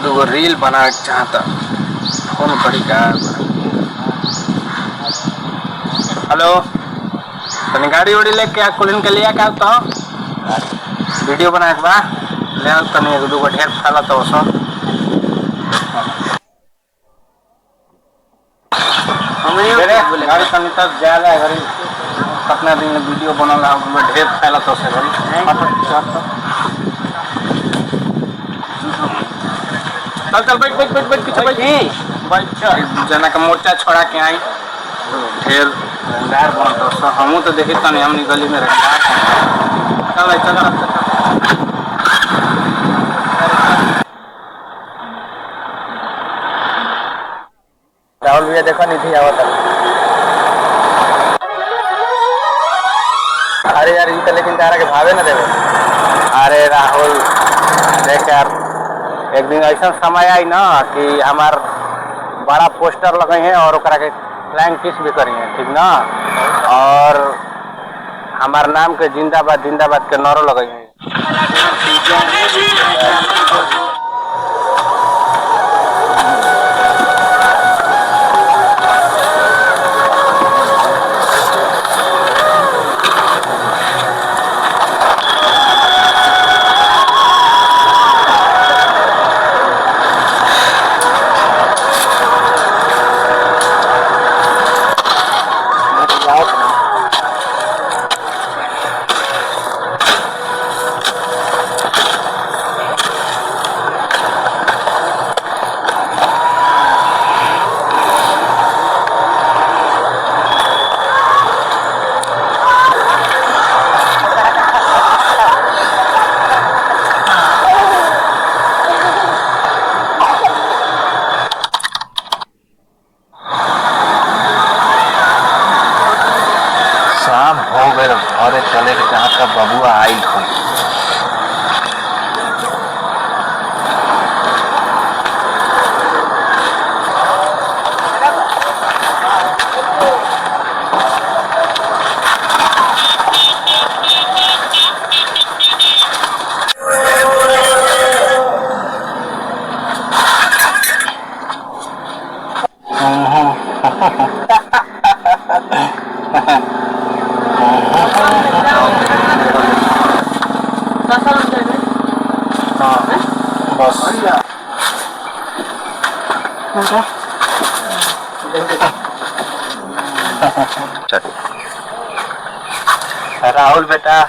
दूगो रील बना चाहता फोन करी का। हेलो तनी गाड़ी उड़ी लेके कुलिन के लिया का तो वीडियो बना के बा ले तनी दूगो ढेर खाला तो सो गाड़ी तनी तक ज्यादा है घरी कितना दिन में वीडियो बनला ढेर खाला तो से घरी चल चल बैठ बैठ बैठ बैठ पीछे बैठ जना का मोर्चा छोड़ा के आई ढेर रंगार बनत तो हमहू तो देखी तनी हमनी गली में रंगार चल चल राहुल भैया देखो नहीं थी आवत। अरे यार ये तो लेकिन तारा के भावे न देवे। अरे राहुल देख यार एक दिन ऐसा समय आई ना कि हमार बड़ा पोस्टर लगे हैं और ओकरा के फ्लाइंग किस भी करी है ठीक ना और हमार नाम के जिंदाबाद जिंदाबाद के नारो लगे हैं। शाम हो गए घरे चले के जहाँ का बबुआ आई हो। बस राहुल बेटा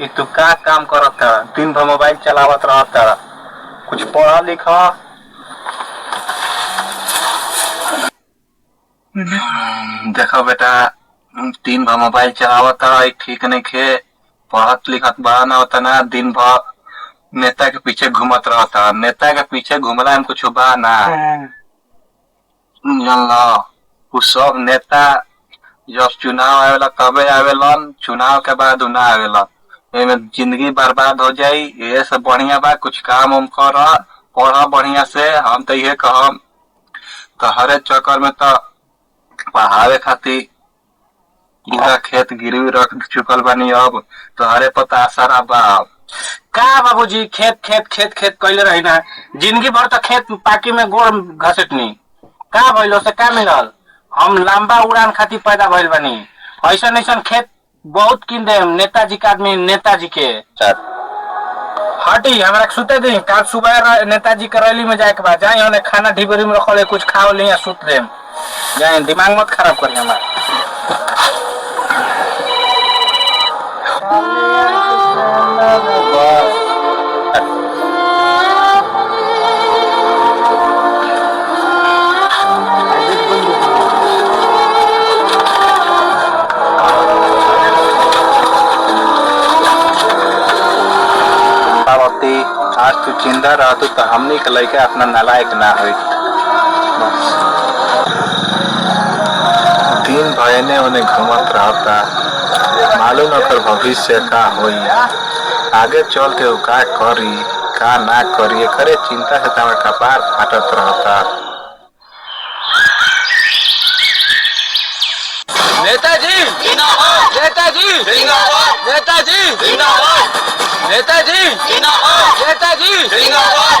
ये तू का काम करत है दिन भर मोबाइल चलावत रहत है कुछ पढ़ा लिखा। देखो बेटा दिन भर मोबाइल चलावत है ठीक नहीं खे पढ़त लिखत बड़ा ना होता ना दिन भर नेता के पीछे घूमत रहता नेता के पीछे घूमला में कुछ बा ना जानला वो सब नेता जब चुनाव आवेला तबे आवेलन चुनाव के बाद ना आवेलन एमे जिंदगी बर्बाद हो जाई। ये सब बढ़िया बा कुछ काम उम कर पढ़ बढ़िया से हम तो ये कहम तो हरे चक्कर में तो पढ़ावे खातिर पूरा खेत गिरवी रख चुकल बानी अब तो हरे पता सारा बा का बाबूजी खेत खेत खेत खेत कैले रही ना जिंदगी भर तो खेत पाकी में गोड़ घसेटनी का भइलो से का मिलल। हम लंबा उड़ान खातिर पैदा भइल बानी ऐसा ऐसा खेत बहुत किन दे नेताजी के आदमी नेताजी के हटी हमरा सुते दी कल सुबह नेताजी के रैली में जाए के बाद जाए होने खाना ढिबरी में रखल कुछ खाओ ले सुत दे जाए दिमाग मत खराब करिए हमारा। आज तू जिंदा रह तो हमनी के लइका अपना नालायक ना हुई बस दिन भयने उन्हें घूमत रहता मालूम न कर भविष्य का होई आगे चल के का करी का ना करी करे चिंता से तमर कपार फाटत रहता। नेताजी जिंदाबाद नेताजी जिंदाबाद नेताजी जिंदाबाद नेताजी जिंदाबाद नेताजी जिंदाबाद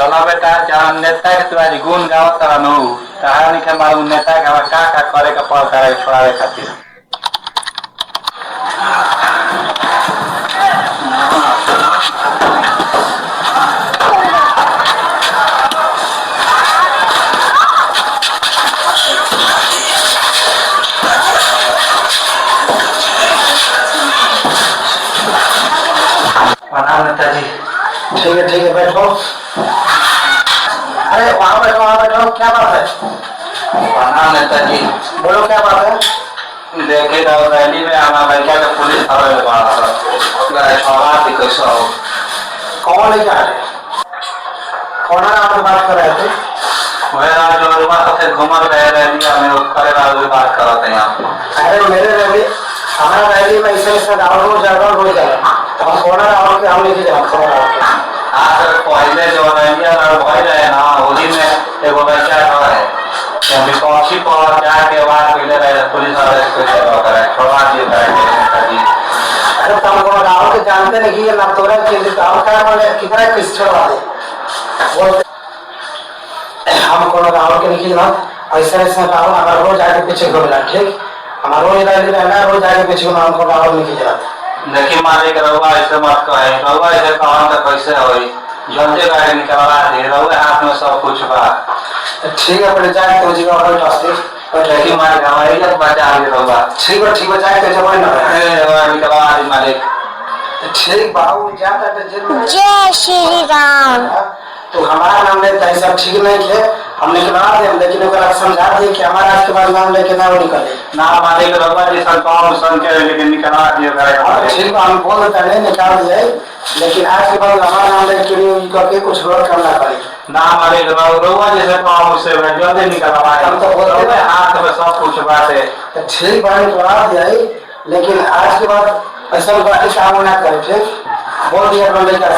चलो बेटा जहाँ नेता के तुम्हारी गुण गावत रहनु कहा नहीं के मालूम नेता के हमारे का करे के पड़ता है छोड़ावे खातिर। प्रणाम नेताजी। ठीक है बैठो। अरे वहाँ बैठो क्या बात है? प्रणाम नेताजी। बोलो क्या बात है? देखे तो रैली में हमारा लड़का के पुलिस धरे में पड़ा था छोड़ा थी कैसा हो। कौन लेके आ रहे? कौन है आपसे बात कर रहे थे? वह राजवा से घूमर रहे रैली में करे राजू बात कर रहे थे यहाँ। अरे मेरे रैली हमारा रैली में ऐसे रावण हो जाएगा तो हम कौन रावण के हम लेके जाए। आज पहले जो रैलिया भय रहे ना होली में एगो लड़का है विपक्षी पर जाके आवाज मिले रहे पुलिस अरेस्ट करे छोड़ा दिए नेताजी। अरे तो हम कौन रावण के जानते नहीं कि ना तोड़ा के रावण का बोले कितना किस छोड़ा दे बोलते हम कौन रावण के नहीं ना ऐसे रावण हमारा रोज आगे पीछे घूमना ठीक हमारा रोज रैली रहना रोज आगे पीछे घूमना हमको रावण नहीं खींच रहा। देखिए मालिक रउआ ऐसे मत कहे रउआ ऐसे कहन तो कैसे होई जल्दी गाड़ी निकलवा दे रउआ हाथ में सब कुछ बा। ठीक है पहले जाए तो जीवा और रास्ते और देखिए मालिक हमारी इज्जत बचा ले रउआ। ठीक है जाए तो जब ना रउआ निकलवा दे मालिक। ठीक बाबू जाता है जेल में। जय श्री राम। तो हमारा नाम लेता है सब ठीक नहीं है हम निकलवा दे लेकिन अगर समझा दे कि हमारा आज के बाद नाम लेके ना वो निकले ना मालिक रउआ जी सरकार सन के लेकिन निकलवा दिए गाड़ी। ठीक हम बोल देता नहीं निकाल दिए लेकिन आज के बाद हमारा नाम लेके करके कुछ गलत करना पड़े ना मालिक रउआ जैसे काम से जल्दी निकलवा दे। हम तो बोल रहे हैं हाथ में सब कुछ बाटे। ठीक भाई निकलवा दिया लेकिन आज के बाद ऐसा बाकी काम ना करे ठीक बोल दिया अपना लेकर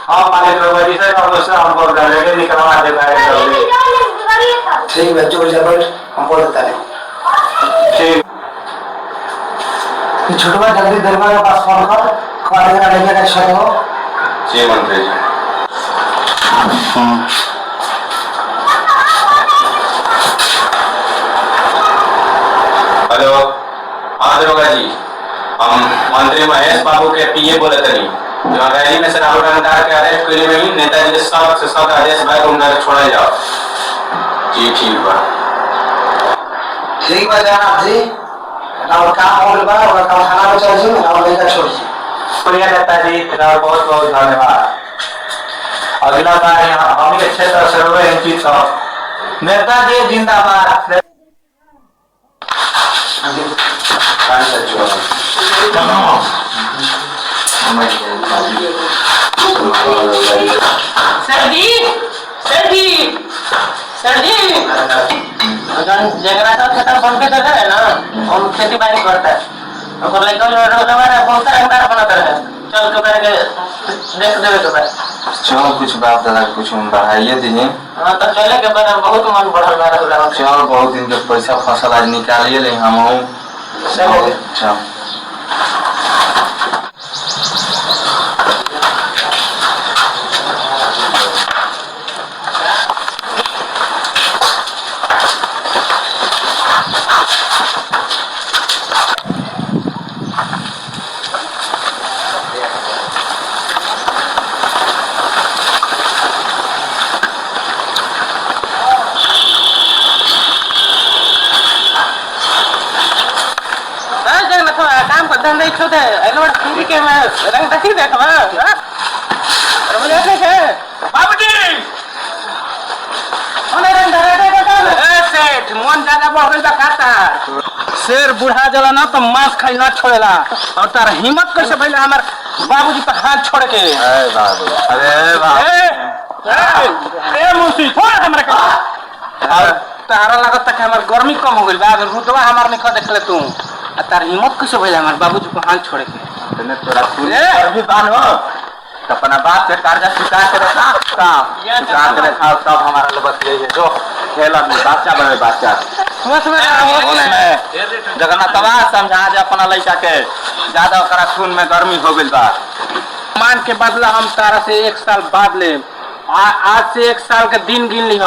हाँ मालिक रउआ जी से हमको लेके निकलवा दे गाड़ी। ठीक है जो जब हम बोल देता नहीं ठीक छोटवा जल्दी दरबार के पास फोन कर खाने का लेके का छत हो। जी मंत्री जी। हेलो हाँ दरोगा जी हम मंत्री महेश बाबू के पीए बोले तनी जो रैली में से राहुल गांधी के अरेस्ट करे में नेताजी के सख्त से सख्त आदेश भाई उनका छोड़ा जाओ। जी ठीक बा जनाब जी राहुल काम हो गया और काम खाना में चल जी राहुल लेकर छोड़ जी। शुक्रिया नेताजी राहुल बहुत बहुत धन्यवाद। अगला बार यहाँ हम के क्षेत्र सर्वे इंची सब नेताजी जिंदाबाद। जगरा का खाता बन के करता है ना हम खेती बाड़ी करता है और लड़का हमारा बहुत रंगदार बनाता है चल के करके देख देवे के बाद चलो कुछ बाप दादा कुछ बढ़ाइए दीजिए। हाँ तो चले के बाद बहुत मन बढ़ल बा रहा चल बहुत दिन के पैसा फसल आज निकालिए ले हम चल काम कर धंधे छोटे एलोड ठीक है मैं रंग देखी देख मैं अरे मुझे देख बाबूजी ओने रंग धरे दे ए सेठ मन ज्यादा बढ़ गइल बा खाता शेर बूढ़ा जला ना तो मांस खाई ना छोड़ेला और तार हिम्मत कैसे भइला हमर बाबूजी पे हाथ छोड़ के। अरे बाबू अरे बाबू ए मुंशी छोड़ हमरा के तारा लागत तक हमर गर्मी कम हो गइल बा रुतवा हमर निख देखले तू तार हिम्मत कैसे भइला हमार बाबूजी को हाथ छोड़े के तने तोरा पूरी भी बान हो अपना बाप से कर्जा चुका के रखा चुका के रखा तब हमारा लोग बस ले जो खेला में बच्चा बने बच्चा जगन्नाथवा समझा दे अपना लड़का के ज्यादा ओकरा खून में गर्मी हो गइल बा मान के बदला हम तारा से 1 साल बाद ले आज से 1 साल के दिन गिन लिह,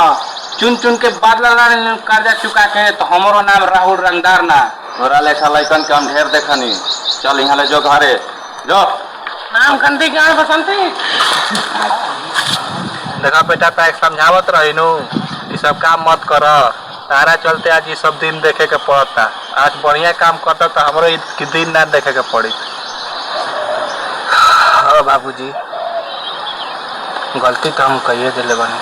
चुन चुन के बादल कर्जा चुका के, तो हमारो नाम राहुल रंगदार ना। तोरा लेखा लैकन के हम ढेर देखनी। चल यहाँ ले जो घरे जो। नाम कंदी के बसंती देखा बेटा पैक समझावत रही नु, ये सब काम मत कर। तारा चलते आज ये सब दिन देखे के पड़ता। आज बढ़िया काम करता तो हमरो के दिन ना देखे के पड़ी। हाँ बाबूजी, गलती तो हम कहिए दिले बने।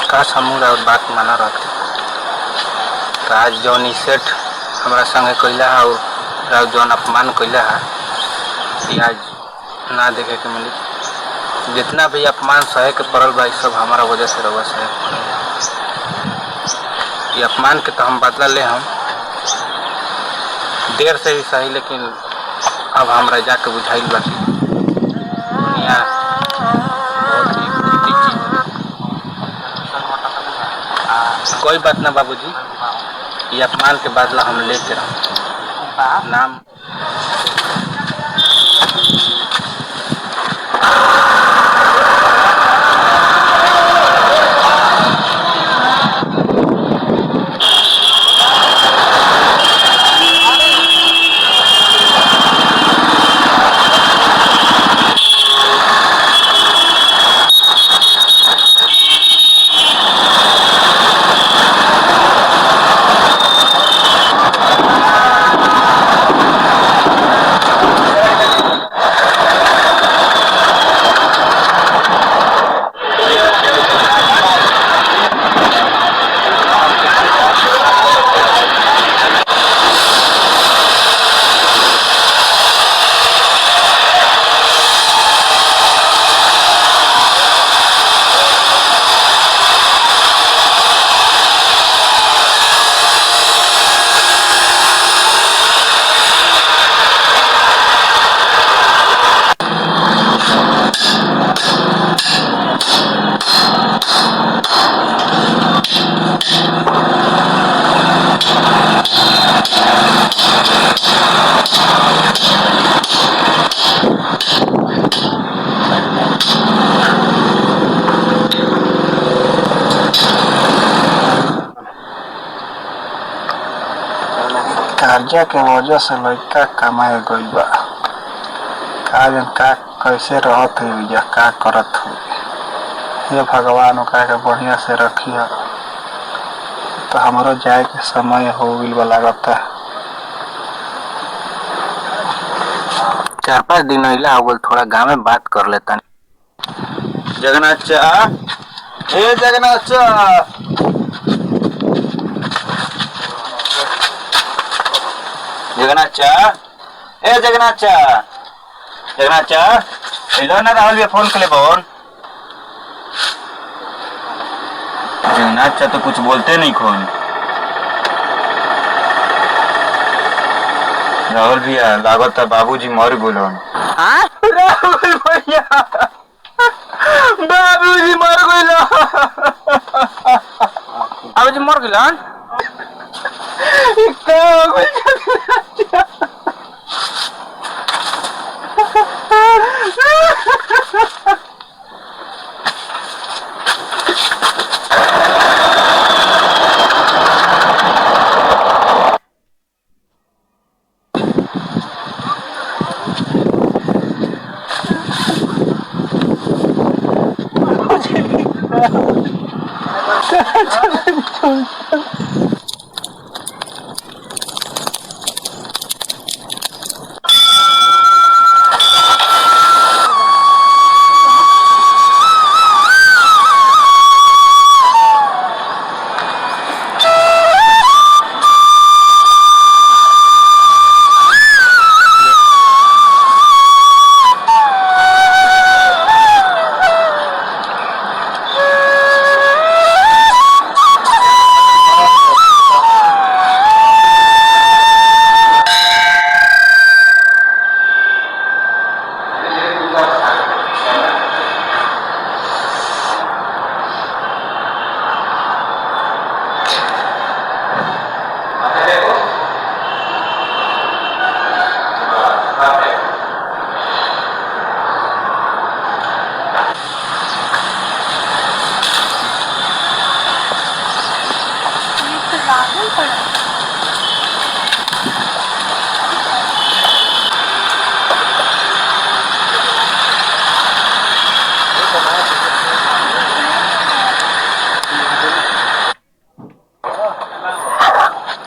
काश हम बात माना रहते। आज जौन सेठ हमारा संगे कैला है और जौन अपमान कैला है, ये आज ना देखे के मिली। जितना भी अपमान सहे के पड़ल बा, सब हमारा वजह से रहुआ सहे के पड़ल। ये अपमान के तो हम बदला ले, हम देर से ही सही, लेकिन अब हमरा जाके बुझाइल बा कि दुनिया बहुत ही बुरी चीज है। कोई बात ना बाबूजी, ये अपमान के बदला हम लेते रहो। नाम कर्जा के वजह से लड़का कमाए गई बा। का कैसे रहत हुई या का करत हुई। ये भगवान ओकरा के बढ़िया से रखिया। तो हमरो जाए के समय हो गइल बा लागता। 4-5 दिन अइला हो गइल, थोड़ा गाँव में बात कर लेता। जगन्नाथ चा, हे जगन्नाथ चा, जगन्नाथ चा, ए जगन्नाथ चा, जगन्नाथ चा, हेलो ना राहुल भैया फोन कर बोन। जगन्नाथ चा तो कुछ बोलते नहीं कौन। राहुल भैया लागत है बाबूजी मर गइलन। हाँ राहुल भैया, बाबूजी मर गइलन। बाबूजी मर गइलन।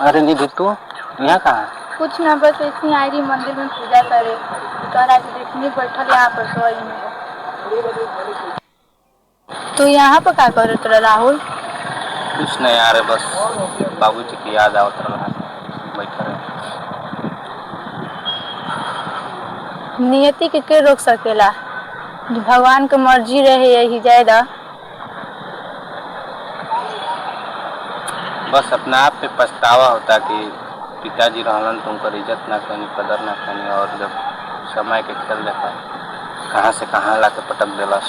अरे निधि तू यहाँ कहाँ है? कुछ ना, बस ऐसे ही आई रही मंदिर में पूजा करे। कल आज देखनी बैठल यहाँ पर सोई में। तो यहाँ पर क्या कर रहा राहुल? कुछ नहीं यार, बस बाबूजी की याद आवत रहा, बैठा रहे। नियति के रोक सकेला? भगवान के मर्जी रहे यही जायदा। बस अपने आप पे पछतावा होता कि पिताजी रहलन तुमको इज्जत ना करनी, कदर ना करनी, और जब समय के खेल देखा कहाँ से कहाँ ला के पटक दिलस।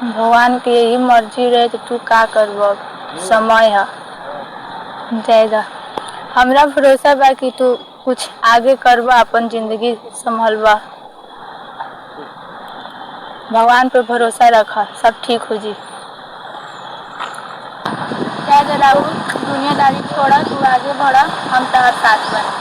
भगवान की यही मर्जी रहे तो तू का करब, समय है जाएगा। हमरा भरोसा बा कि तू कुछ आगे करबा, अपन जिंदगी संभलबा। भगवान पे भरोसा रखा, सब ठीक हो जी। क्या राहुल, दुनियादारी छोड़ा, तू आगे बढ़ा, हम तेरा साथ बने।